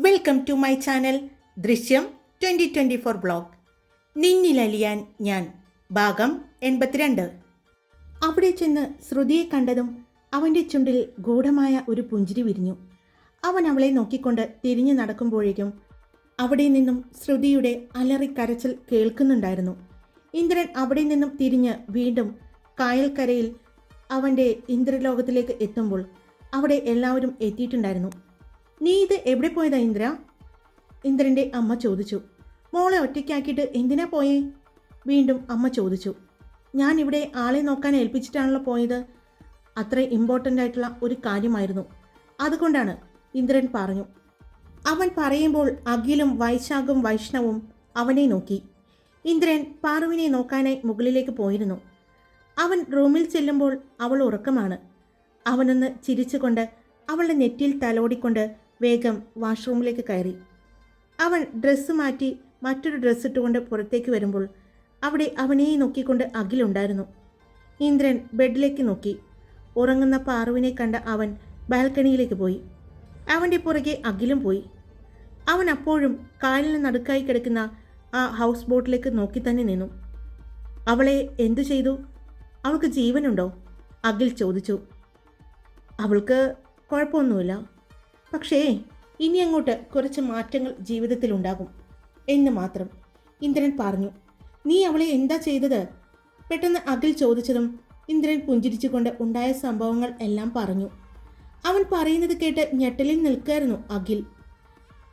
Welcome to my channel ദൃശ്യം 2024 blog. നിന്നിലലിയാൻ ഞാൻ ഭാഗം 82. അവിടെ ചെന്ന് ശ്രുതിയെ കണ്ടതും അവൻ്റെ ചുണ്ടിൽ ഗൂഢമായ ഒരു പുഞ്ചിരി വിരിഞ്ഞു. അവൻ അവളെ നോക്കിക്കൊണ്ട് തിരിഞ്ഞു നടക്കുമ്പോഴേക്കും അവിടെ നിന്നും ശ്രുതിയുടെ അലറിക്കരച്ചിൽ കേൾക്കുന്നുണ്ടായിരുന്നു. ഇന്ദ്രൻ അവിടെ നിന്നും തിരിഞ്ഞ് വീണ്ടും കായൽക്കരയിൽ അവൻ്റെ ഇന്ദ്രലോകത്തിലേക്ക് എത്തുമ്പോൾ അവിടെ എല്ലാവരും എത്തിയിട്ടുണ്ടായിരുന്നു. നീ ഇത് എവിടെ പോയതാ ഇന്ദ്ര? ഇന്ദ്രൻ്റെ അമ്മ ചോദിച്ചു. മോളെ ഒറ്റയ്ക്കാക്കിയിട്ട് എന്തിനാ പോയേ? വീണ്ടും അമ്മ ചോദിച്ചു. ഞാൻ ഇവിടെ ആളെ നോക്കാൻ ഏൽപ്പിച്ചിട്ടാണല്ലോ പോയത്. അത്ര ഇമ്പോർട്ടൻ്റ് ആയിട്ടുള്ള ഒരു കാര്യമായിരുന്നു, അതുകൊണ്ടാണ്, ഇന്ദ്രൻ പറഞ്ഞു. അവൻ പറയുമ്പോൾ അഖിലും വൈശാഖും വൈഷ്ണവും അവനെ നോക്കി. ഇന്ദ്രൻ പാറുവിനെ നോക്കാനായി മുകളിലേക്ക് പോയിരുന്നു. അവൻ റൂമിൽ ചെല്ലുമ്പോൾ അവൾ ഉറക്കമാണ്. അവനൊന്ന് ചിരിച്ചുകൊണ്ട് അവളുടെ നെറ്റിയിൽ തലോടിക്കൊണ്ട് വേഗം വാഷ്റൂമിലേക്ക് കയറി. അവൻ ഡ്രസ്സ് മാറ്റി മറ്റൊരു ഡ്രസ്സ് ഇട്ടുകൊണ്ട് പുറത്തേക്ക് വരുമ്പോൾ അവിടെ അവനെ നോക്കിക്കൊണ്ട് അഖിലുണ്ടായിരുന്നു. ഇന്ദ്രൻ ബെഡിലേക്ക് നോക്കി. ഉറങ്ങുന്ന പാറുവിനെ കണ്ട അവൻ ബാൽക്കണിയിലേക്ക് പോയി. അവൻ്റെ പുറകെ അഖിലും പോയി. അവൻ അപ്പോഴും കായലിന് നടുക്കായി കിടക്കുന്ന ആ ഹൗസ് ബോട്ടിലേക്ക് നോക്കി തന്നെ നിന്നു. അവളെ എന്തു ചെയ്തു? അവൾക്ക് ജീവനുണ്ടോ? അഖിൽ ചോദിച്ചു. അവൾക്ക് കുഴപ്പമൊന്നുമില്ല, പക്ഷേ ഇനി അങ്ങോട്ട് കുറച്ച് മാറ്റങ്ങൾ ജീവിതത്തിലുണ്ടാകും എന്ന് മാത്രം, ഇന്ദ്രൻ പറഞ്ഞു. നീ അവളെ എന്താ ചെയ്തത്? പെട്ടെന്ന് അഖിൽ ചോദിച്ചതും ഇന്ദ്രൻ പുഞ്ചിരിച്ചുകൊണ്ട് ഉണ്ടായ സംഭവങ്ങൾ എല്ലാം പറഞ്ഞു. അവൻ പറയുന്നത് കേട്ട് ഞെട്ടലിൽ നിൽക്കായിരുന്നു അഖിൽ.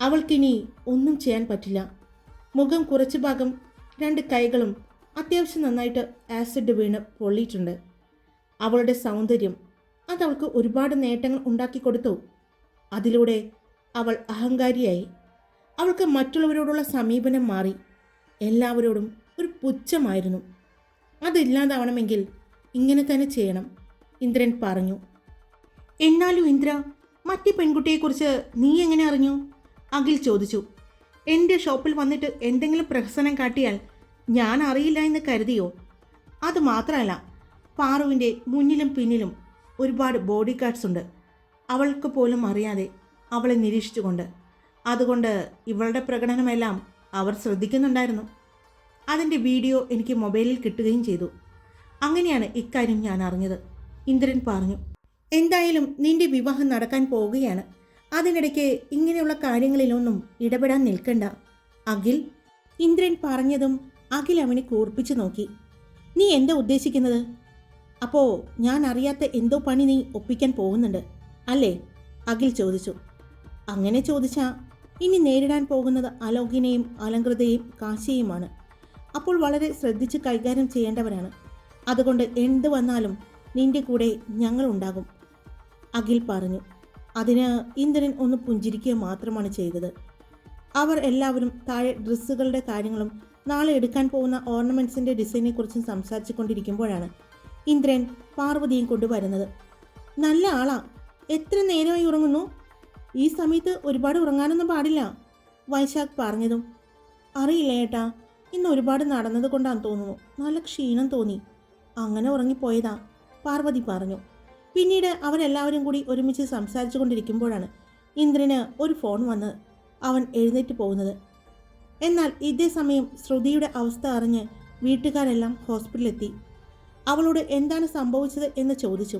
അവൾക്കിനി ഒന്നും ചെയ്യാൻ പറ്റില്ല. മുഖം കുറച്ചു ഭാഗം, 2 കൈകളും അത്യാവശ്യം നന്നായിട്ട് ആസിഡ് വീണ് പൊള്ളിയിട്ടുണ്ട്. അവളുടെ സൗന്ദര്യം അതവൾക്ക് ഒരുപാട് നേട്ടങ്ങൾ ഉണ്ടാക്കി കൊടുത്തു. അതിലൂടെ അവൾ അഹങ്കാരിയായി. അവൾക്ക് മറ്റുള്ളവരോടുള്ള സമീപനം മാറി. എല്ലാവരോടും ഒരു പുച്ഛമായിരുന്നു. അതില്ലാതാവണമെങ്കിൽ ഇങ്ങനെ തന്നെ ചെയ്യണം, ഇന്ദ്രൻ പറഞ്ഞു. എന്നാലും ഇന്ദ്ര, മറ്റേ പെൺകുട്ടിയെക്കുറിച്ച് നീ എങ്ങനെ അറിഞ്ഞു? അഖിൽ ചോദിച്ചു. എൻ്റെ ഷോപ്പിൽ വന്നിട്ട് എന്തെങ്കിലും പ്രഹസനം കാട്ടിയാൽ ഞാൻ അറിയില്ല എന്ന് കരുതിയോ? അത് മാത്രമല്ല, പാറുവിൻ്റെ മുന്നിലും പിന്നിലും ഒരുപാട് ബോഡി ഗാർഡ്സ് ഉണ്ട്, അവൾക്ക് പോലും അറിയാതെ അവളെ നിരീക്ഷിച്ചുകൊണ്ട്. അതുകൊണ്ട് ഇവളുടെ പ്രകടനമെല്ലാം അവർ ശ്രദ്ധിക്കുന്നുണ്ടായിരുന്നു. അതിൻ്റെ വീഡിയോ എനിക്ക് മൊബൈലിൽ കിട്ടുകയും ചെയ്തു. അങ്ങനെയാണ് ഇക്കാര്യം ഞാൻ അറിഞ്ഞത്, ഇന്ദ്രൻ പറഞ്ഞു. എന്തായാലും നിന്റെ വിവാഹം നടക്കാൻ പോവുകയാണ്. അതിനിടയ്ക്ക് ഇങ്ങനെയുള്ള കാര്യങ്ങളിലൊന്നും ഇടപെടാൻ നിൽക്കണ്ട, അഖിൽ. ഇന്ദ്രൻ പറഞ്ഞതും അഖിൽ അവനെ കൂർപ്പിച്ചു നോക്കി. നീ എന്താ ഉദ്ദേശിക്കുന്നത്? അപ്പോൾ ഞാൻ അറിയാത്ത എന്തോ പണി നീ ഒപ്പിക്കാൻ പോകുന്നുണ്ട് അല്ലേ? അഖിൽ ചോദിച്ചു. അങ്ങനെ ചോദിച്ചാൽ ഇനി നേരിടാൻ പോകുന്നത് അലോകിനെയും അലങ്കൃതയും കാശിയുമാണ്. അപ്പോൾ വളരെ ശ്രദ്ധിച്ച് കൈകാര്യം ചെയ്യേണ്ടവരാണ്. അതുകൊണ്ട് എന്ത് വന്നാലും നിന്റെ കൂടെ ഞങ്ങളുണ്ടാകും, അഖിൽ പറഞ്ഞു. അതിന് ഇന്ദ്രൻ ഒന്ന് പുഞ്ചിരിക്കുക മാത്രമാണ് ചെയ്തത്. അവർ എല്ലാവരും താഴെ ഡ്രസ്സുകളുടെ കാര്യങ്ങളും നാളെ എടുക്കാൻ പോകുന്ന ഓർണമെൻറ്റ്സിൻ്റെ ഡിസൈനെക്കുറിച്ചും സംസാരിച്ചു കൊണ്ടിരിക്കുമ്പോഴാണ് ഇന്ദ്രൻ പാർവതിയും കൊണ്ടുവരുന്നത്. നല്ല ആളാ, എത്ര നേരമായി ഉറങ്ങുന്നു? ഈ സമയത്ത് ഒരുപാട് ഉറങ്ങാനൊന്നും പാടില്ല, വൈശാഖ് പറഞ്ഞതും. അറിയില്ല ഏട്ടാ, ഇന്ന് ഒരുപാട് നടന്നത് കൊണ്ടാണെന്ന് തോന്നുന്നു, നല്ല ക്ഷീണം തോന്നി, അങ്ങനെ ഉറങ്ങിപ്പോയതാ, പാർവതി പറഞ്ഞു. പിന്നീട് അവരെല്ലാവരും കൂടി ഒരുമിച്ച് സംസാരിച്ചു കൊണ്ടിരിക്കുമ്പോഴാണ് ഇന്ദ്രന് ഒരു ഫോൺ വന്ന് അവൻ എഴുന്നേറ്റ് പോകുന്നത്. എന്നാൽ ഇതേ സമയം ശ്രുതിയുടെ അവസ്ഥ അറിഞ്ഞ് വീട്ടുകാരെല്ലാം ഹോസ്പിറ്റലിലെത്തി. അവളോട് എന്താണ് സംഭവിച്ചത് എന്ന് ചോദിച്ചു.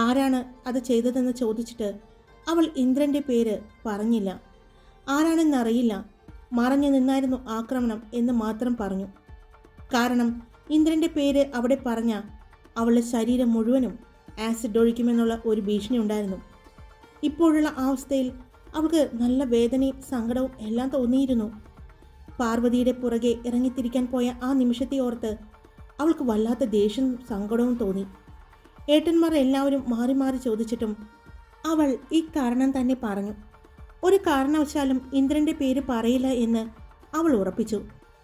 ആരാണ് അത് ചെയ്തതെന്ന് ചോദിച്ചിട്ട് അവൾ ഇന്ദ്രൻ്റെ പേര് പറഞ്ഞില്ല. ആരാണെന്നറിയില്ല, മറഞ്ഞു നിന്നായിരുന്നു ആക്രമണം എന്ന് മാത്രം പറഞ്ഞു. കാരണം ഇന്ദ്രൻ്റെ പേര് അവിടെ പറഞ്ഞ അവളുടെ ശരീരം മുഴുവനും ആസിഡ് ഒഴിക്കുമെന്നുള്ള ഒരു ഭീഷണി ഉണ്ടായിരുന്നു. ഇപ്പോഴുള്ള അവസ്ഥയിൽ അവൾക്ക് നല്ല വേദനയും സങ്കടവും എല്ലാം തോന്നിയിരുന്നു. പാർവതിയുടെ പുറകെ ഇറങ്ങിത്തിരിക്കാൻ പോയ ആ നിമിഷത്തെ ഓർത്ത് അവൾക്ക് വല്ലാത്ത ദേഷ്യവും സങ്കടവും തോന്നി. ഏട്ടന്മാർ എല്ലാവരും മാറി മാറി ചോദിച്ചിട്ടും അവൾ ഈ കാരണം തന്നെ പറഞ്ഞു. ഒരു കാരണവശാലും ഇന്ദ്രൻ്റെ പേര് പറയില്ല എന്ന് അവൾ ഉറപ്പിച്ചു.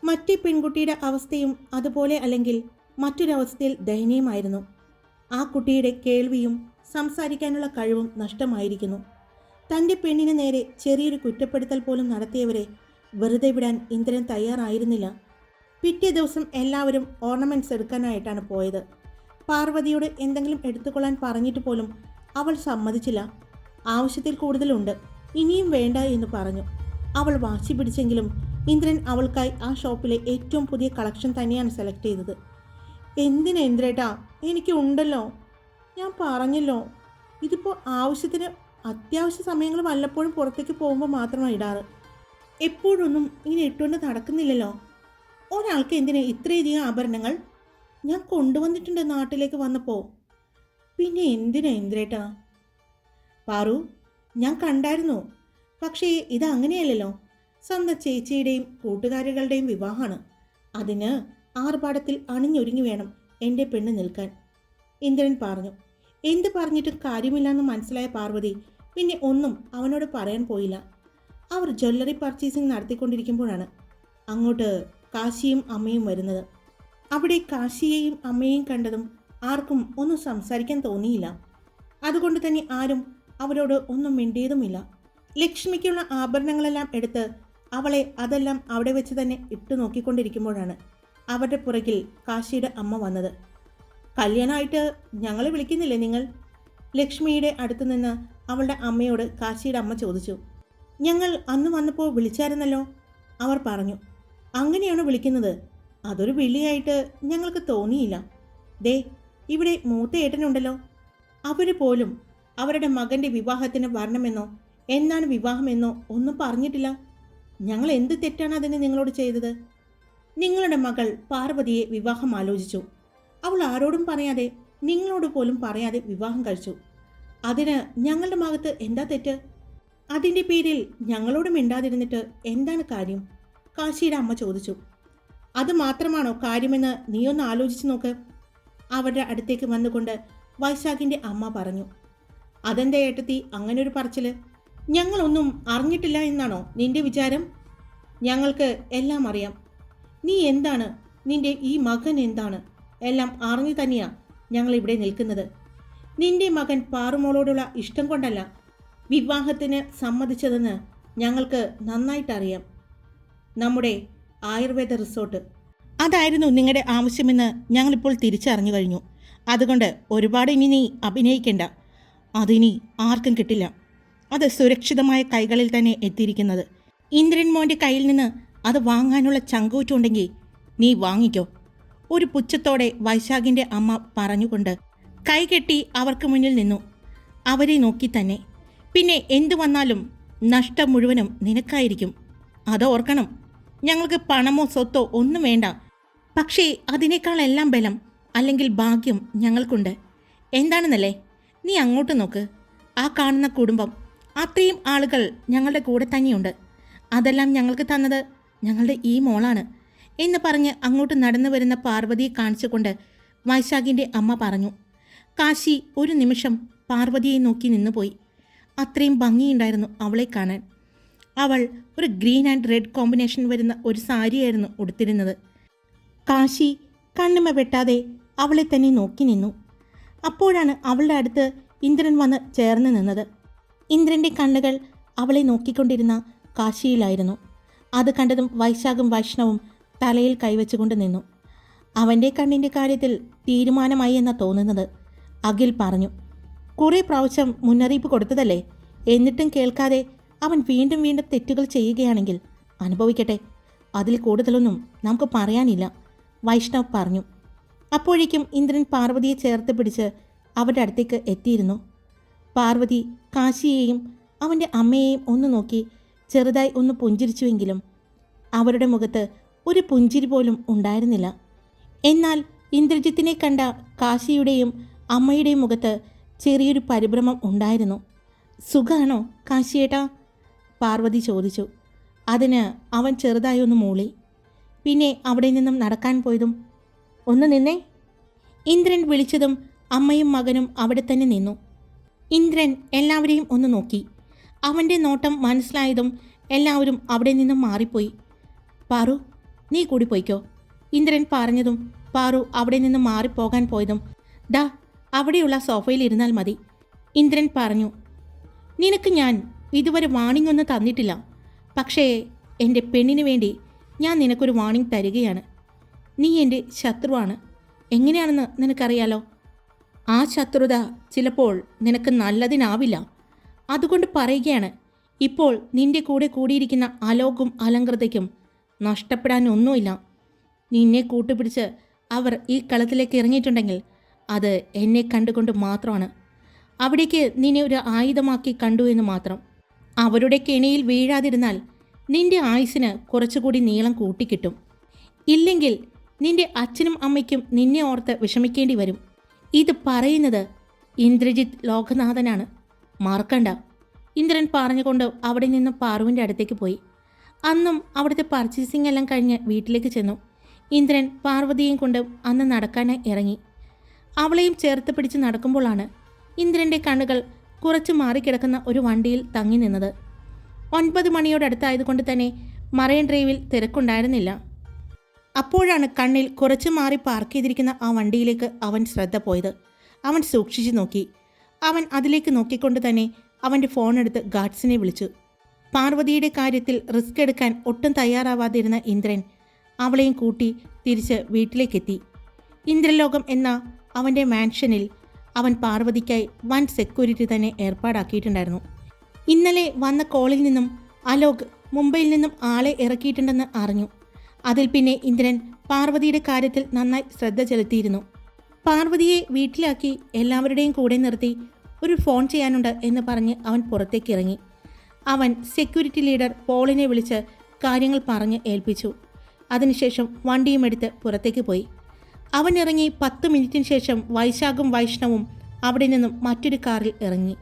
മറ്റേ പെൺകുട്ടിയുടെ അവസ്ഥയും അതുപോലെ അല്ലെങ്കിൽ മറ്റൊരവസ്ഥയിൽ ദയനീയമായിരുന്നു. ആ കുട്ടിയുടെ കേൾവിയും സംസാരിക്കാനുള്ള കഴിവും നഷ്ടമായിരിക്കുന്നു. തൻ്റെ പെണ്ണിന് നേരെ ചെറിയൊരു കുറ്റപ്പെടുത്തൽ പോലും നടത്തിയവരെ വെറുതെ വിടാൻ ഇന്ദ്രൻ തയ്യാറായിരുന്നില്ല. പിറ്റേ ദിവസം എല്ലാവരും ഓർണമെൻറ്റ്സ് എടുക്കാനായിട്ടാണ് പോയത്. പാർവതിയോട് എന്തെങ്കിലും എടുത്തുകൊള്ളാൻ പറഞ്ഞിട്ട് പോലും അവൾ സമ്മതിച്ചില്ല. ആവശ്യത്തിൽ കൂടുതലുണ്ട്, ഇനിയും വേണ്ട എന്ന് പറഞ്ഞു. അവൾ വാശി പിടിച്ചെങ്കിലും ഇന്ദ്രൻ അവൾക്കായി ആ ഷോപ്പിലെ ഏറ്റവും പുതിയ കളക്ഷൻ തന്നെയാണ് സെലക്ട് ചെയ്തത്. എന്തിനാ ഇന്ദ്രേട്ടാ, എനിക്ക് ഉണ്ടല്ലോ, ഞാൻ പറഞ്ഞല്ലോ, ഇതിപ്പോൾ ആവശ്യത്തിന് അത്യാവശ്യ സമയങ്ങൾ വല്ലപ്പോഴും പുറത്തേക്ക് പോകുമ്പോൾ മാത്രമാണ് ഇടാറ്. എപ്പോഴൊന്നും ഇങ്ങനെ ഇട്ടുകൊണ്ട് നടക്കുന്നില്ലല്ലോ. ഒരാൾക്ക് എന്തിനാ ഇത്രയധികം ആഭരണങ്ങൾ? ഞാൻ കൊണ്ടുവന്നിട്ടുണ്ട് നാട്ടിലേക്ക് വന്നപ്പോൾ. പിന്നെ എന്തിനാ ഇന്ദ്രേട്ടാ? പാറു, ഞാൻ കണ്ടായിരുന്നു. പക്ഷേ ഇത് അങ്ങനെയല്ലല്ലോ. സ്വന്തം ചേച്ചിയുടെയും കൂട്ടുകാരികളുടെയും വിവാഹമാണ്. അതിന് ആർഭാടത്തിൽ അണിഞ്ഞൊരുങ്ങി വേണം എൻ്റെ പെണ്ണ് നിൽക്കാൻ, ഇന്ദ്രൻ പറഞ്ഞു. എന്ത് പറഞ്ഞിട്ടും കാര്യമില്ലെന്ന് മനസ്സിലായ പാർവതി പിന്നെ ഒന്നും അവനോട് പറയാൻ പോയില്ല. അവർ ജ്വല്ലറി പർച്ചേസിംഗ് നടത്തിക്കൊണ്ടിരിക്കുമ്പോഴാണ് അങ്ങോട്ട് കാശിയും അമ്മയും വരുന്നത്. അവിടെ കാശിയെയും അമ്മയെയും കണ്ടതും ആർക്കും ഒന്നും സംസാരിക്കാൻ തോന്നിയില്ല. അതുകൊണ്ട് തന്നെ ആരും അവരോട് ഒന്നും മിണ്ടിയതുമില്ല. ലക്ഷ്മിക്കുള്ള ആഭരണങ്ങളെല്ലാം എടുത്ത് അവളെ അതെല്ലാം അവിടെ വെച്ച് തന്നെ ഇട്ടു നോക്കിക്കൊണ്ടിരിക്കുമ്പോഴാണ് അവരുടെ പുറകിൽ കാശിയുടെ അമ്മ വന്നത്. കല്യാണമായിട്ട് ഞങ്ങളെ വിളിക്കുന്നില്ലേ നിങ്ങൾ? ലക്ഷ്മിയുടെ അടുത്തു നിന്ന് അവളുടെ അമ്മയോട് കാശിയുടെ അമ്മ ചോദിച്ചു. ഞങ്ങൾ അന്ന് വന്നപ്പോൾ വിളിച്ചായിരുന്നല്ലോ, അവർ പറഞ്ഞു. അങ്ങനെയാണ് വിളിക്കുന്നത്? അതൊരു വിളിയായിട്ട് ഞങ്ങൾക്ക് തോന്നിയില്ല. ദേ, ഇവിടെ മൂത്ത ഏട്ടനുണ്ടല്ലോ, അവർ പോലും അവരുടെ മകൻ്റെ വിവാഹത്തിന് വരണമെന്നോ എന്നാണ് വിവാഹമെന്നോ ഒന്നും പറഞ്ഞിട്ടില്ല. ഞങ്ങൾ എന്ത് തെറ്റാണ് അതിന് നിങ്ങളോട് ചെയ്തത്? നിങ്ങളുടെ മകൾ പാർവതിയെ വിവാഹം ആലോചിച്ചു. അവൾ ആരോടും പറയാതെ, നിങ്ങളോട് പോലും പറയാതെ വിവാഹം കഴിച്ചു. അതിന് ഞങ്ങളുടെ ഭാഗത്ത് എന്താ തെറ്റ്? അതിൻ്റെ പേരിൽ ഞങ്ങളോട് മിണ്ടാതിരുന്നിട്ട് എന്താണ് കാര്യം? കാശിയുടെ അമ്മ ചോദിച്ചു. അത് മാത്രമാണോ കാര്യമെന്ന് നീയൊന്ന് ആലോചിച്ച് നോക്ക്, അവരുടെ അടുത്തേക്ക് വന്നുകൊണ്ട് വൈശാഖിൻ്റെ അമ്മ പറഞ്ഞു. അതെന്താ ഏട്ടത്തി അങ്ങനൊരു പറച്ചിൽ? ഞങ്ങളൊന്നും അറിഞ്ഞിട്ടില്ല എന്നാണോ നിന്റെ വിചാരം? ഞങ്ങൾക്ക് എല്ലാം അറിയാം. നീ എന്താണ്, നിന്റെ ഈ മകൻ എന്താണ്, എല്ലാം അറിഞ്ഞു തന്നെയാ ഞങ്ങളിവിടെ നിൽക്കുന്നത്. നിന്റെ മകൻ പാറുമോളോടുള്ള ഇഷ്ടം കൊണ്ടല്ല വിവാഹത്തിന് സമ്മതിച്ചതെന്ന് ഞങ്ങൾക്ക് നന്നായിട്ടറിയാം. നമ്മുടെ ആയുർവേദ റിസോർട്ട് അതായിരുന്നു നിങ്ങളുടെ ആവശ്യമെന്ന് ഞങ്ങളിപ്പോൾ തിരിച്ചറിഞ്ഞു കഴിഞ്ഞു. അതുകൊണ്ട് ഒരുപാട് ഇനി നീ അഭിനയിക്കേണ്ട. അതിനി ആർക്കും കിട്ടില്ല. അത് സുരക്ഷിതമായ കൈകളിൽ തന്നെ എത്തിയിരിക്കുന്നത്. ഇന്ദ്രൻ മോൻ്റെ കയ്യിൽ നിന്ന് അത് വാങ്ങാനുള്ള ചങ്കൂറ്റുണ്ടെങ്കിൽ നീ വാങ്ങിക്കോ, ഒരു പുച്ഛത്തോടെ വൈശാഖിൻ്റെ അമ്മ പറഞ്ഞുകൊണ്ട് കൈകെട്ടി അവർക്ക് മുന്നിൽ നിന്നു. അവരെ നോക്കി തന്നെ. പിന്നെ എന്തു വന്നാലും നഷ്ടം മുഴുവനും നിനക്കായിരിക്കും. അത് ഓർക്കണം. ഞങ്ങൾക്ക് പണമോ സ്വത്തോ ഒന്നും വേണ്ട. പക്ഷേ അതിനേക്കാളെല്ലാം ബലം അല്ലെങ്കിൽ ഭാഗ്യം ഞങ്ങൾക്കുണ്ട്. എന്താണെന്നല്ലേ? നീ അങ്ങോട്ട് നോക്ക്. ആ കാണുന്ന കുടുംബം, അത്രയും ആളുകൾ ഞങ്ങളുടെ കൂടെ തന്നെയുണ്ട്. അതെല്ലാം ഞങ്ങൾക്ക് തന്നത് ഞങ്ങളുടെ ഈ മോളാണ് എന്ന് പറഞ്ഞ് അങ്ങോട്ട് നടന്നു വരുന്ന പാർവതിയെ കാണിച്ചുകൊണ്ട് വൈശാഖിൻ്റെ അമ്മ പറഞ്ഞു. കാശി ഒരു നിമിഷം പാർവതിയെ നോക്കി നിന്നുപോയി. അത്രയും ഭംഗിയുണ്ടായിരുന്നു അവളെ കാണാൻ. അവൾ ഒരു ഗ്രീൻ ആൻഡ് റെഡ് കോമ്പിനേഷൻ വരുന്ന ഒരു സാരിയായിരുന്നു ഉടുത്തിരുന്നത്. കാശി കണ്ണുമ വെട്ടാതെ അവളെ തന്നെ നോക്കി നിന്നു. അപ്പോഴാണ് അവളുടെ അടുത്ത് ഇന്ദ്രൻ വന്ന് ചേർന്ന് നിന്നത്. ഇന്ദ്രൻ്റെ കണ്ണുകൾ അവളെ നോക്കിക്കൊണ്ടിരുന്ന കാശിയിലായിരുന്നു. അത് കണ്ടതും വൈശാഖും വൈഷ്ണവും തലയിൽ കൈവച്ചുകൊണ്ട് നിന്നു. അവൻ്റെ കണ്ണിൻ്റെ കാര്യത്തിൽ തീരുമാനമായി എന്നാ തോന്നുന്നത്, അഖിൽ പറഞ്ഞു. കുറേ പ്രാവശ്യം മുന്നറിയിപ്പ് കൊടുത്തതല്ലേ, എന്നിട്ടും കേൾക്കാതെ അവൻ വീണ്ടും വീണ്ടും തെറ്റുകൾ ചെയ്യുകയാണെങ്കിൽ അനുഭവിക്കട്ടെ. അതിൽ കൂടുതലൊന്നും നമുക്ക് പറയാനില്ല, വൈഷ്ണവ് പറഞ്ഞു. അപ്പോഴേക്കും ഇന്ദ്രൻ പാർവതിയെ ചേർത്ത് പിടിച്ച് അവരുടെ അടുത്തേക്ക് എത്തിയിരുന്നു. പാർവതി കാശിയെയും അവൻ്റെ അമ്മയെയും ഒന്ന് നോക്കി ചെറുതായി ഒന്ന് പുഞ്ചിരിച്ചുവെങ്കിലും അവരുടെ മുഖത്ത് ഒരു പുഞ്ചിരി പോലും ഉണ്ടായിരുന്നില്ല. എന്നാൽ ഇന്ദ്രജിത്തിനെ കണ്ട കാശിയുടെയും അമ്മയുടെയും മുഖത്ത് ചെറിയൊരു പരിഭ്രമം ഉണ്ടായിരുന്നു. സുഖാണോ കാശിയേട്ടാ? പാർവതി ചോദിച്ചു. അതിന് അവൻ ചെറുതായി ഒന്ന് മൂളി. പിന്നെ അവിടെ നിന്നും നടക്കാൻ പോയതും ഒന്ന് നിന്നേ, ഇന്ദ്രൻ വിളിച്ചതും അമ്മയും മകനും അവിടെ തന്നെ നിന്നു. ഇന്ദ്രൻ എല്ലാവരെയും ഒന്ന് നോക്കി. അവൻ്റെ നോട്ടം മനസ്സിലായതും എല്ലാവരും അവിടെ നിന്നും മാറിപ്പോയി. പാറു, നീ കൂടി പോയിക്കോ, ഇന്ദ്രൻ പറഞ്ഞതും പാറു അവിടെ നിന്ന് മാറിപ്പോകാൻ പോയതും ദാ അവിടെയുള്ള സോഫയിൽ ഇരുന്നാൽ മതി, ഇന്ദ്രൻ പറഞ്ഞു. നിനക്ക് ഞാൻ ഇതുവരെ വാണിംഗ് ഒന്നും തന്നിട്ടില്ല. പക്ഷേ എൻ്റെ പെണ്ണിന് വേണ്ടി ഞാൻ നിനക്കൊരു വാണിംഗ് തരികയാണ്. നീ എൻ്റെ ശത്രുവാണ്. എങ്ങനെയാണെന്ന് നിനക്കറിയാലോ. ആ ശത്രുത ചിലപ്പോൾ നിനക്ക് നല്ലതിനാവില്ല. അതുകൊണ്ട് പറയുകയാണ്, ഇപ്പോൾ നിന്റെ കൂടെ കൂടിയിരിക്കുന്ന അലോകും അലങ്കൃതയ്ക്കും നഷ്ടപ്പെടാനൊന്നുമില്ല. നിന്നെ കൂട്ടുപിടിച്ച് അവർ ഈ കളത്തിലേക്ക് ഇറങ്ങിയിട്ടുണ്ടെങ്കിൽ അത് എന്നെ കണ്ടുകൊണ്ട് മാത്രമാണ്. അവിടേക്ക് നിന്നെ ഒരു ആയുധമാക്കി കണ്ടു എന്ന് മാത്രം. അവരുടെ കെണിയിൽ വീഴാതിരുന്നാൽ നിന്റെ ആയുസ്സിന് കുറച്ചുകൂടി നീളം കൂട്ടിക്കിട്ടും. ഇല്ലെങ്കിൽ നിന്റെ അച്ഛനും അമ്മയ്ക്കും നിന്നെ ഓർത്ത് വിഷമിക്കേണ്ടി വരും. ഇത് പറയുന്നത് ഇന്ദ്രജിത്ത് ലോകനാഥനാണ്, മറക്കണ്ട. ഇന്ദ്രൻ പറഞ്ഞുകൊണ്ട് അവിടെ നിന്ന് പാറുവിൻ്റെ അടുത്തേക്ക് പോയി. അന്നും അവിടുത്തെ പർച്ചേസിംഗ് എല്ലാം കഴിഞ്ഞ് വീട്ടിലേക്ക് ചെന്നു. ഇന്ദ്രൻ പാർവതിയെയും കൊണ്ട് അന്ന് നടക്കാനായി ഇറങ്ങി. അവളെയും ചേർത്ത് പിടിച്ച് നടക്കുമ്പോഴാണ് ഇന്ദ്രൻ്റെ കണ്ണുകൾ കുറച്ച് മാറിക്കിടക്കുന്ന ഒരു വണ്ടിയിൽ തങ്ങി നിന്നത്. 9 മണിയോടടുത്തായതുകൊണ്ട് തന്നെ മറൈൻ ഡ്രൈവിൽ തിരക്കുണ്ടായിരുന്നില്ല. അപ്പോഴാണ് കണ്ണിൽ കുറച്ച് മാറി പാർക്ക് ചെയ്തിരിക്കുന്ന ആ വണ്ടിയിലേക്ക് അവൻ ശ്രദ്ധ പോയത്. അവൻ സൂക്ഷിച്ചു നോക്കി. അവൻ അതിലേക്ക് നോക്കിക്കൊണ്ട് തന്നെ അവൻ്റെ ഫോണെടുത്ത് ഗാർഡ്സിനെ വിളിച്ചു. പാർവതിയുടെ കാര്യത്തിൽ റിസ്ക് എടുക്കാൻ ഒട്ടും തയ്യാറാവാതിരുന്ന ഇന്ദ്രൻ അവളെയും കൂട്ടി തിരിച്ച് വീട്ടിലേക്കെത്തി. ഇന്ദ്രലോകം എന്ന അവൻ്റെ മാൻഷനിൽ അവൻ പാർവതിക്കായി വൻ സെക്യൂരിറ്റി തന്നെ ഏർപ്പാടാക്കിയിട്ടുണ്ടായിരുന്നു. ഇന്നലെ വന്ന കോളിൽ നിന്നും അലോക് മുംബൈയിൽ നിന്നും ആളെ ഇറക്കിയിട്ടുണ്ടെന്ന് അറിഞ്ഞു. അതിൽ പിന്നെ ഇന്ദ്രൻ പാർവതിയുടെ കാര്യത്തിൽ നന്നായി ശ്രദ്ധ ചെലുത്തിയിരുന്നു. പാർവതിയെ വീട്ടിലാക്കി എല്ലാവരുടെയും കൂടെ നിർത്തി ഒരു ഫോൺ ചെയ്യാനുണ്ട് എന്ന് പറഞ്ഞ് അവൻ പുറത്തേക്ക് ഇറങ്ങി. അവൻ സെക്യൂരിറ്റി ലീഡർ പോളിനെ വിളിച്ച് കാര്യങ്ങൾ പറഞ്ഞ് ഏൽപ്പിച്ചു. അതിനുശേഷം വണ്ടിയും എടുത്ത് പുറത്തേക്ക് പോയി. അവൻ ഇറങ്ങി 10 മിനിറ്റിന് ശേഷം വൈശാഖും വൈഷ്ണവും അവിടെ നിന്നും മറ്റൊരു കാറിൽ ഇറങ്ങി.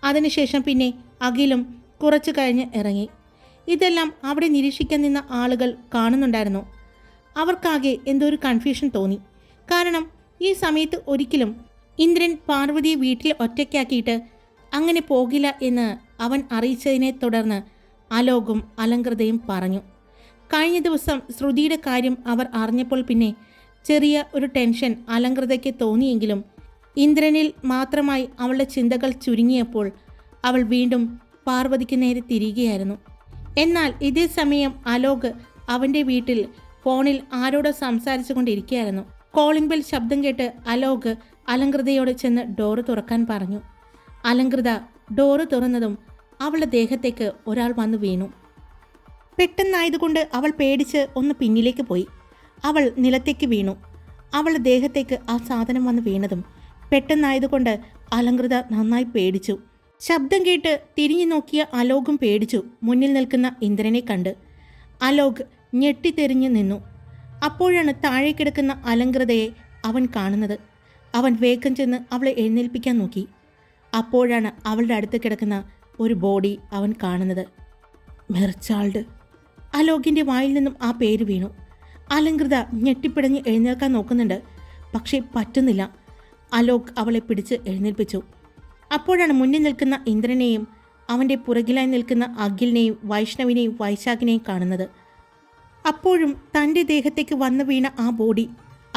അതിനുശേഷം പിന്നെ അഖിലും കുറച്ചു കഴിഞ്ഞ് ഇറങ്ങി. ഇതെല്ലാം അവിടെ നിരീക്ഷിക്കാൻ നിന്ന ആളുകൾ കാണുന്നുണ്ടായിരുന്നു. അവർക്കാകെ എന്തോ ഒരു കൺഫ്യൂഷൻ തോന്നി. കാരണം ഈ സമയത്ത് ഒരിക്കലും ഇന്ദ്രൻ പാർവതിയെ വീട്ടിൽ ഒറ്റയ്ക്കാക്കിയിട്ട് അങ്ങനെ പോകില്ല എന്ന് അവൻ അറിയിച്ചതിനെ തുടർന്ന് അലോകും അലങ്കൃതയും പറഞ്ഞു. കഴിഞ്ഞ ദിവസം ശ്രുതിയുടെ കാര്യം അവർ അറിഞ്ഞപ്പോൾ പിന്നെ ചെറിയ ഒരു ടെൻഷൻ അലങ്കൃതയ്ക്ക് തോന്നിയെങ്കിലും ഇന്ദ്രനിൽ മാത്രമായി അവളുടെ ചിന്തകൾ ചുരുങ്ങിയപ്പോൾ അവൾ വീണ്ടും പാർവതിക്ക് നേരെ തിരികെയായിരുന്നു. എന്നാൽ ഇതേ സമയം അലോക് അവൻ്റെ വീട്ടിൽ ഫോണിൽ ആരോടോ സംസാരിച്ചു കൊണ്ടിരിക്കുകയായിരുന്നു. കോളിംഗ് ബെൽ ശബ്ദം കേട്ട് അലോക് അലങ്കൃതയോട് ചെന്ന് ഡോറ് തുറക്കാൻ പറഞ്ഞു. അലങ്കൃത ഡോറ് തുറന്നതും അവളുടെ ദേഹത്തേക്ക് ഒരാൾ വന്നു വീണു. പെട്ടെന്നായതുകൊണ്ട് അവൾ പേടിച്ച് ഒന്ന് പിന്നിലേക്ക് പോയി. അവൾ നിലത്തേക്ക് വീണു. അവളുടെ ദേഹത്തേക്ക് ആ സാധനം വന്ന് വീണതും പെട്ടെന്നായതുകൊണ്ട് അലങ്കൃത നന്നായി പേടിച്ചു. ശബ്ദം കേട്ട് തിരിഞ്ഞു നോക്കിയ അലോകും പേടിച്ചു. മുന്നിൽ നിൽക്കുന്ന ഇന്ദ്രനെ കണ്ട് അലോക് ഞെട്ടിത്തെറിഞ്ഞു നിന്നു. അപ്പോഴാണ് താഴെ കിടക്കുന്ന അലങ്കൃതയെ അവൻ കാണുന്നത്. അവൻ വേഗം ചെന്ന് അവളെ എഴുന്നേൽപ്പിക്കാൻ നോക്കി. അപ്പോഴാണ് അവളുടെ അടുത്ത് കിടക്കുന്ന ഒരു ബോഡി അവൻ കാണുന്നത്. മെർച്ചാൾഡ്. അലോകിൻ്റെ വായിൽ നിന്നും ആ പേര് വീണു. അലങ്കൃത ഞെട്ടിപ്പിടഞ്ഞ് എഴുന്നേൽക്കാൻ നോക്കുന്നുണ്ട്. പക്ഷേ പറ്റുന്നില്ല. അലോക് അവളെ പിടിച്ച് എഴുന്നേൽപ്പിച്ചു. അപ്പോഴാണ് മുന്നിൽ നിൽക്കുന്ന ഇന്ദ്രനെയും അവൻ്റെ പുറകിലായി നിൽക്കുന്ന അഖിലിനെയും വൈഷ്ണവിനെയും വൈശാഖിനെയും കാണുന്നത്. അപ്പോഴും തൻ്റെ ദേഹത്തേക്ക് വന്നു വീണ ആ ബോഡി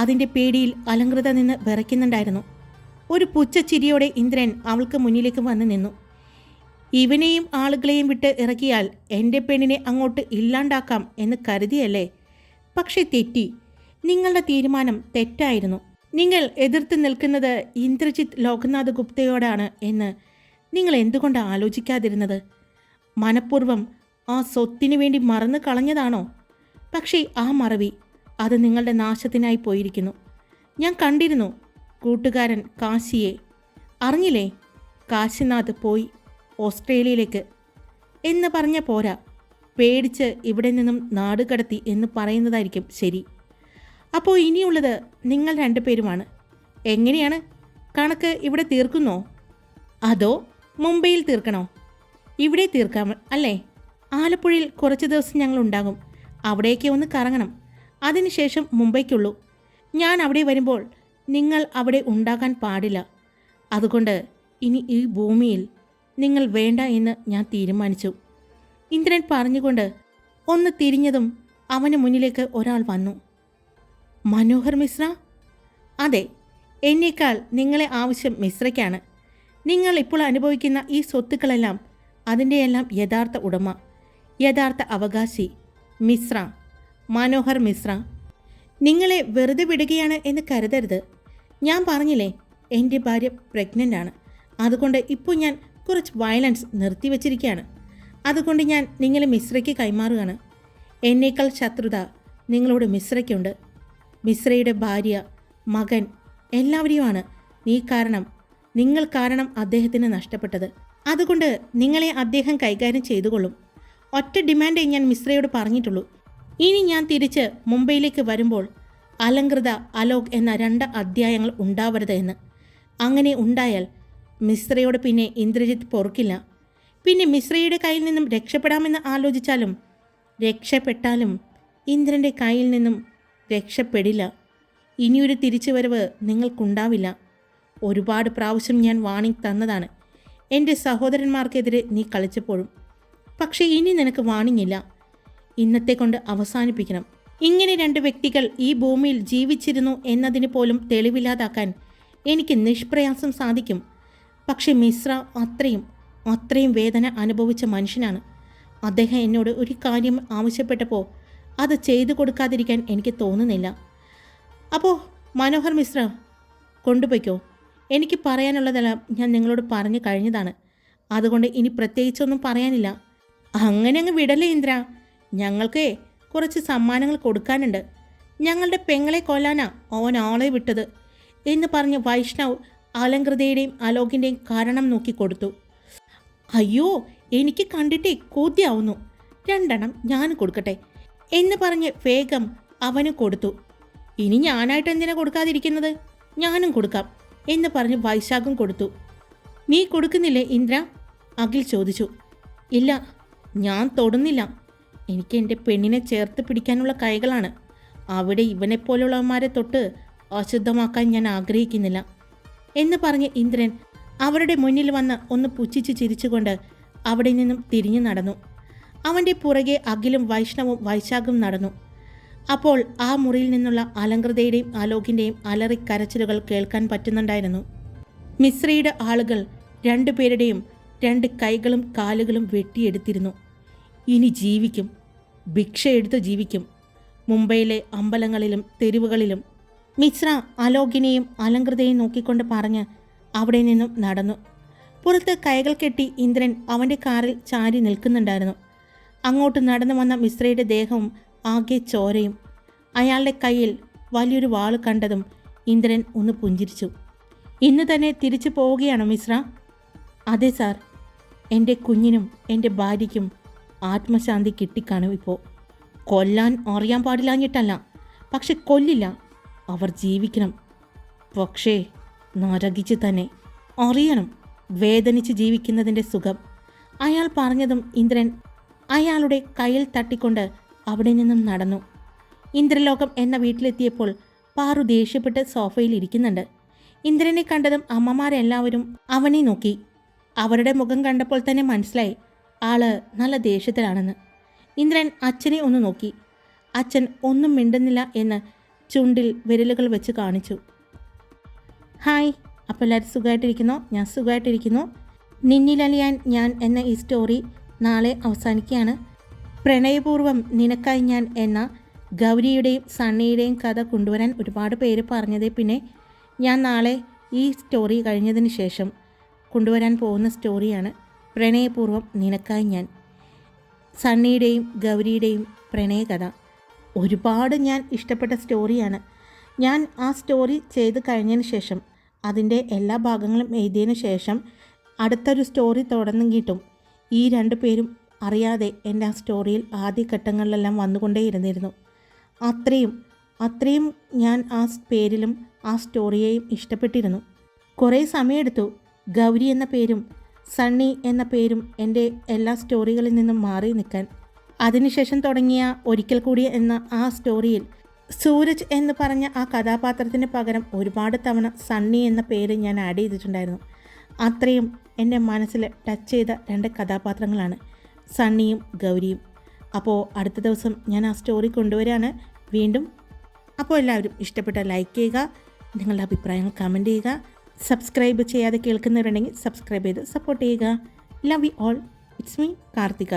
അതിൻ്റെ പേടിയിൽ അലങ്കൃത നിന്ന് വിറയ്ക്കുന്നുണ്ടായിരുന്നു. ഒരു പുച്ഛച്ചിരിയോടെ ഇന്ദ്രൻ അവൾക്ക് മുന്നിലേക്ക് വന്നു നിന്നു. ഇവനെയും ആളുകളെയും വിട്ട് ഇറക്കിയാൽ എൻ്റെ പെണ്ണിനെ അങ്ങോട്ട് ഇല്ലാണ്ടാക്കാം എന്ന് കരുതിയല്ലേ? പക്ഷേ തെറ്റി. നിങ്ങളുടെ തീരുമാനം തെറ്റായിരുന്നു. നിങ്ങൾ എതിർത്ത് നിൽക്കുന്നത് ഇന്ദ്രജിത്ത് ലോകനാഥ് ഗുപ്തയോടാണ് എന്ന് നിങ്ങൾ എന്തുകൊണ്ട് ആലോചിക്കാതിരുന്നത്? മനഃപൂർവ്വം ആ സ്വത്തിനു വേണ്ടി മറന്നു കളഞ്ഞതാണോ? പക്ഷേ ആ മറവി അത് നിങ്ങളുടെ നാശത്തിനായി പോയിരിക്കുന്നു. ഞാൻ കണ്ടിരുന്നു കൂട്ടുകാരൻ കാശിയെ. അറിഞ്ഞില്ലേ? കാശിനാഥ് പോയി ഓസ്ട്രേലിയയിലേക്ക് എന്ന് പറഞ്ഞ പോരാ, പേടിച്ച് ഇവിടെ നിന്നും നാട് കടത്തി എന്ന് പറയുന്നതായിരിക്കും ശരി. അപ്പോൾ ഇനിയുള്ളത് നിങ്ങൾ രണ്ടുപേരുമാണ്. എങ്ങനെയാണ്? കണക്ക് ഇവിടെ തീർക്കുന്നോ അതോ മുംബൈയിൽ തീർക്കണോ? ഇവിടെ തീർക്കാം അല്ലേ? ആലപ്പുഴയിൽ കുറച്ച് ദിവസം ഞങ്ങൾ ഉണ്ടാകും. അവിടേക്ക് ഒന്ന് കറങ്ങണം. അതിനുശേഷം മുംബൈക്കുള്ളൂ. ഞാൻ അവിടെ വരുമ്പോൾ നിങ്ങൾ അവിടെ ഉണ്ടാകാൻ പാടില്ല. അതുകൊണ്ട് ഇനി ഈ ഭൂമിയിൽ നിങ്ങൾ വേണ്ട എന്ന് ഞാൻ തീരുമാനിച്ചു. ഇന്ദ്രൻ പറഞ്ഞുകൊണ്ട് ഒന്ന് തിരിഞ്ഞതും അവന് മുന്നിലേക്ക് ഒരാൾ വന്നു. മനോഹർ മിശ്ര? അതെ, എന്നേക്കാൾ നിങ്ങളെ ആവശ്യം മിശ്രയ്ക്കാണ്. നിങ്ങൾ ഇപ്പോൾ അനുഭവിക്കുന്ന ഈ സ്വത്തുക്കളെല്ലാം അതിൻ്റെയെല്ലാം യഥാർത്ഥ ഉടമ, യഥാർത്ഥ അവകാശി മിശ്ര, മനോഹർ മിശ്ര. നിങ്ങളെ വെറുതെ വിടുകയാണ് എന്ന് കരുതരുത്. ഞാൻ പറഞ്ഞില്ലേ, എൻ്റെ ഭാര്യ പ്രഗ്നൻ്റ് ആണ്. അതുകൊണ്ട് ഇപ്പോൾ ഞാൻ കുറച്ച് വയലൻസ് നിർത്തിവെച്ചിരിക്കുകയാണ്. അതുകൊണ്ട് ഞാൻ നിങ്ങളെ മിശ്രയ്ക്ക് കൈമാറുകയാണ്. എന്നേക്കാൾ ശത്രുത നിങ്ങളോട് മിശ്രയ്ക്കുണ്ട്. മിശ്രയുടെ ഭാര്യ, മകൻ എല്ലാവരെയുമാണ് നിങ്ങൾ കാരണം അദ്ദേഹത്തിന് നഷ്ടപ്പെട്ടത്. അതുകൊണ്ട് നിങ്ങളെ അദ്ദേഹം കൈകാര്യം ചെയ്തുകൊള്ളും. ഒറ്റ ഡിമാൻഡേ ഞാൻ മിശ്രയോട് പറഞ്ഞിട്ടുള്ളൂ. ഇനി ഞാൻ തിരിച്ച് മുംബൈയിലേക്ക് വരുമ്പോൾ അലങ്കൃത, അലോക് എന്ന 2 അധ്യായങ്ങൾ ഉണ്ടാവരുത് എന്ന്. അങ്ങനെ ഉണ്ടായാൽ മിശ്രയോട് പിന്നെ ഇന്ദ്രജിത്ത് പൊറുക്കില്ല. പിന്നെ മിശ്രയുടെ കയ്യിൽ നിന്നും രക്ഷപ്പെടാമെന്ന് ആലോചിച്ചാലും രക്ഷപ്പെട്ടാലും ഇന്ദ്രൻ്റെ കയ്യിൽ നിന്നും രക്ഷപ്പെടില്ല. ഇനിയൊരു തിരിച്ചുവരവ് നിങ്ങൾക്കുണ്ടാവില്ല. ഒരുപാട് പ്രാവശ്യം ഞാൻ വാണിംഗ് തന്നതാണ് എൻ്റെ സഹോദരന്മാർക്കെതിരെ നീ കളിച്ചപ്പോഴും. പക്ഷേ ഇനി നിനക്ക് വാണിംഗ് ഇല്ല. ഇന്നത്തെ കൊണ്ട് അവസാനിപ്പിക്കണം. ഇങ്ങനെ 2 വ്യക്തികൾ ഈ ഭൂമിയിൽ ജീവിച്ചിരുന്നു എന്നതിന് പോലും തെളിവില്ലാതാക്കാൻ എനിക്ക് നിഷ്പ്രയാസം സാധിക്കും. പക്ഷേ മിശ്ര അത്രയും വേദന അനുഭവിച്ച മനുഷ്യനാണ്. അദ്ദേഹം എന്നോട് ഒരു കാര്യം ആവശ്യപ്പെട്ടപ്പോൾ അത് ചെയ്തു കൊടുക്കാതിരിക്കാൻ എനിക്ക് തോന്നുന്നില്ല. അപ്പോൾ മനോഹർ മിശ്ര കൊണ്ടുപോയിക്കോ. എനിക്ക് പറയാനുള്ളതെല്ലാം ഞാൻ നിങ്ങളോട് പറഞ്ഞു കഴിഞ്ഞതാണ്. അതുകൊണ്ട് ഇനി പ്രത്യേകിച്ചൊന്നും പറയാനില്ല. അങ്ങനെ അങ്ങ് വിടല്ലേ ഇന്ദ്ര. ഞങ്ങൾക്ക് കുറച്ച് സമ്മാനങ്ങൾ കൊടുക്കാനുണ്ട്. ഞങ്ങളുടെ പെങ്ങളെ കൊല്ലാനാ അവൻ ആളെ വിട്ടത് എന്ന് പറഞ്ഞ് വൈഷ്ണവ് അലങ്കൃതയുടെയും അലോകിൻ്റെയും കാരണം നോക്കി കൊടുത്തു. അയ്യോ, എനിക്ക് കണ്ടിട്ടേ കൊതിയാവുന്നു. 2 ഞാൻ കൊടുക്കട്ടെ എന്ന് പറഞ്ഞ് വേഗം അവന് കൊടുത്തു. ഇനി ഞാനായിട്ട് എന്തിനാ കൊടുക്കാതിരിക്കുന്നത്? ഞാനും കൊടുക്കാം എന്ന് പറഞ്ഞ് വൈശാഖും കൊടുത്തു. നീ കൊടുക്കുന്നില്ലേ ഇന്ദ്ര? അഖിൽ ചോദിച്ചു. ഇല്ല, ഞാൻ തൊടുന്നില്ല. എനിക്ക് എൻ്റെ പെണ്ണിനെ ചേർത്ത് പിടിക്കാനുള്ള കൈകളാണ്. അവിടെ ഇവനെപ്പോലുള്ളവന്മാരെ തൊട്ട് അശുദ്ധമാക്കാൻ ഞാൻ ആഗ്രഹിക്കുന്നില്ല എന്ന് പറഞ്ഞ് ഇന്ദ്രൻ അവരുടെ മുന്നിൽ വന്ന് ഒന്ന് പുച്ഛിച്ച് ചിരിച്ചുകൊണ്ട് അവിടെ നിന്നും തിരിഞ്ഞു നടന്നു. അവൻ്റെ പുറകെ അഖിലും വൈഷ്ണവും വൈശാഖും നടന്നു. അപ്പോൾ ആ മുറിയിൽ നിന്നുള്ള അലങ്കൃതയുടെയും അലോകിൻ്റെയും അലറിക്കരച്ചിലുകൾ കേൾക്കാൻ പറ്റുന്നുണ്ടായിരുന്നു. മിശ്രയുടെ ആളുകൾ 2 പേരുടെയും 2 കൈകളും കാലുകളും വെട്ടിയെടുത്തിരുന്നു. ഇനി ജീവിക്കും, ഭിക്ഷ എടുത്ത് ജീവിക്കും. മുംബൈയിലെ അമ്പലങ്ങളിലും തെരുവുകളിലും മിശ്ര അലോകിനെയും അലങ്കൃതയെയും നോക്കിക്കൊണ്ട് പറഞ്ഞ് അവിടെ നിന്നും നടന്നു. പുറത്ത് കൈകൾ കെട്ടി ഇന്ദ്രൻ അവൻ്റെ കാറിൽ ചാരി നിൽക്കുന്നുണ്ടായിരുന്നു. അങ്ങോട്ട് നടന്നു വന്ന മിശ്രയുടെ ദേഹവും ആകെ ചോരയും. അയാളുടെ കയ്യിൽ വലിയൊരു വാള് കണ്ടതും ഇന്ദ്രൻ ഒന്ന് പുഞ്ചിരിച്ചു. ഇന്ന് തന്നെ തിരിച്ചു പോവുകയാണോ മിശ്ര? അതെ സാർ. എൻ്റെ കുഞ്ഞിനും എൻ്റെ ഭാര്യയ്ക്കും ആത്മശാന്തി കിട്ടിക്കാണും. ഇപ്പോൾ കൊല്ലാൻ അറിയാൻ പാടില്ലാഞ്ഞിട്ടല്ല, പക്ഷെ കൊല്ലില്ല. അവർ ജീവിക്കണം, പക്ഷേ നരകിച്ച് തന്നെ. അറിയണം വേദനിച്ച് ജീവിക്കുന്നതിൻ്റെ സുഖം. അയാൾ പറഞ്ഞതും ഇന്ദ്രൻ അയാളുടെ കയ്യിൽ തട്ടിക്കൊണ്ട് അവിടെ നിന്നും നടന്നു. ഇന്ദ്രലോകം എന്ന വീട്ടിലെത്തിയപ്പോൾ പാറു ദേഷ്യപ്പെട്ട് സോഫയിൽ ഇരിക്കുന്നുണ്ട്. ഇന്ദ്രനെ കണ്ടതും അമ്മമാരെല്ലാവരും അവനെ നോക്കി. അവരുടെ മുഖം കണ്ടപ്പോൾ തന്നെ മനസ്സിലായി ആള് നല്ല ദേഷ്യത്തിലാണെന്ന്. ഇന്ദ്രൻ അച്ഛനെ ഒന്ന് നോക്കി. അച്ഛൻ ഒന്നും മിണ്ടുന്നില്ല എന്ന് ചുണ്ടിൽ വിരലുകൾ വെച്ച് കാണിച്ചു. ഹായ്, അപ്പോൾ എല്ലാവരും സുഖമായിട്ടിരിക്കുന്നോ? ഞാൻ സുഖമായിട്ടിരിക്കുന്നു. നിന്നിലലിയാൻ ഞാൻ എന്ന ഈ സ്റ്റോറി നാളെ അവസാനിക്കുകയാണ്. പ്രണയപൂർവ്വം നിനക്കായി ഞാൻ എന്ന ഗൗരിയുടെയും സണ്ണിയുടെയും കഥ കൊണ്ടുവരാൻ ഒരുപാട് പേര് പറഞ്ഞതേ പിന്നെ ഞാൻ നാളെ ഈ സ്റ്റോറി കഴിഞ്ഞതിന് ശേഷം കൊണ്ടുവരാൻ പോകുന്ന സ്റ്റോറിയാണ് പ്രണയപൂർവ്വം നിനക്കായി ഞാൻ. സണ്ണിയുടെയും ഗൗരിയുടെയും പ്രണയകഥ ഒരുപാട് ഞാൻ ഇഷ്ടപ്പെട്ട സ്റ്റോറിയാണ്. ഞാൻ ആ സ്റ്റോറി ചെയ്ത് കഴിഞ്ഞതിന് ശേഷം അതിൻ്റെ എല്ലാ ഭാഗങ്ങളും എഴുതിയതിന് ശേഷം അടുത്തൊരു സ്റ്റോറി തുടർന്നെങ്കിട്ടും ഈ 2 പേരും അറിയാതെ എൻ്റെ ആ സ്റ്റോറിയിൽ ആദ്യഘട്ടങ്ങളിലെല്ലാം വന്നുകൊണ്ടേയിരുന്നിരുന്നു. അത്രയും ഞാൻ ആ പേരിലും ആ സ്റ്റോറിയെയും ഇഷ്ടപ്പെട്ടിരുന്നു. കുറേ സമയമെടുത്തു ഗൗരി എന്ന പേരും സണ്ണി എന്ന പേരും എൻ്റെ എല്ലാ സ്റ്റോറികളിൽ നിന്നും മാറി നിൽക്കാൻ. അതിനുശേഷം തുടങ്ങിയ ഒരിക്കൽ കൂടി എന്ന ആ സ്റ്റോറിയിൽ സൂരജ് എന്ന് പറഞ്ഞ ആ കഥാപാത്രത്തിന് പകരം ഒരുപാട് തവണ സണ്ണി എന്ന പേര് ഞാൻ ആഡ് ചെയ്തിട്ടുണ്ടായിരുന്നു. അത്രയും എൻ്റെ മനസ്സിൽ ടച്ച് ചെയ്ത 2 കഥാപാത്രങ്ങളാണ് സണ്ണിയും ഗൗരിയും. അപ്പോൾ അടുത്ത ദിവസം ഞാൻ ആ സ്റ്റോറി കൊണ്ടുവരികയാണ് വീണ്ടും. അപ്പോൾ എല്ലാവരും ഇഷ്ടപ്പെട്ട ലൈക്ക് ചെയ്യുക, നിങ്ങളുടെ അഭിപ്രായങ്ങൾ കമൻറ്റ് ചെയ്യുക. സബ്സ്ക്രൈബ് ചെയ്യാതെ കേൾക്കുന്നവരുണ്ടെങ്കിൽ സബ്സ്ക്രൈബ് ചെയ്ത് സപ്പോർട്ട് ചെയ്യുക. Love you all. It's me Karthika.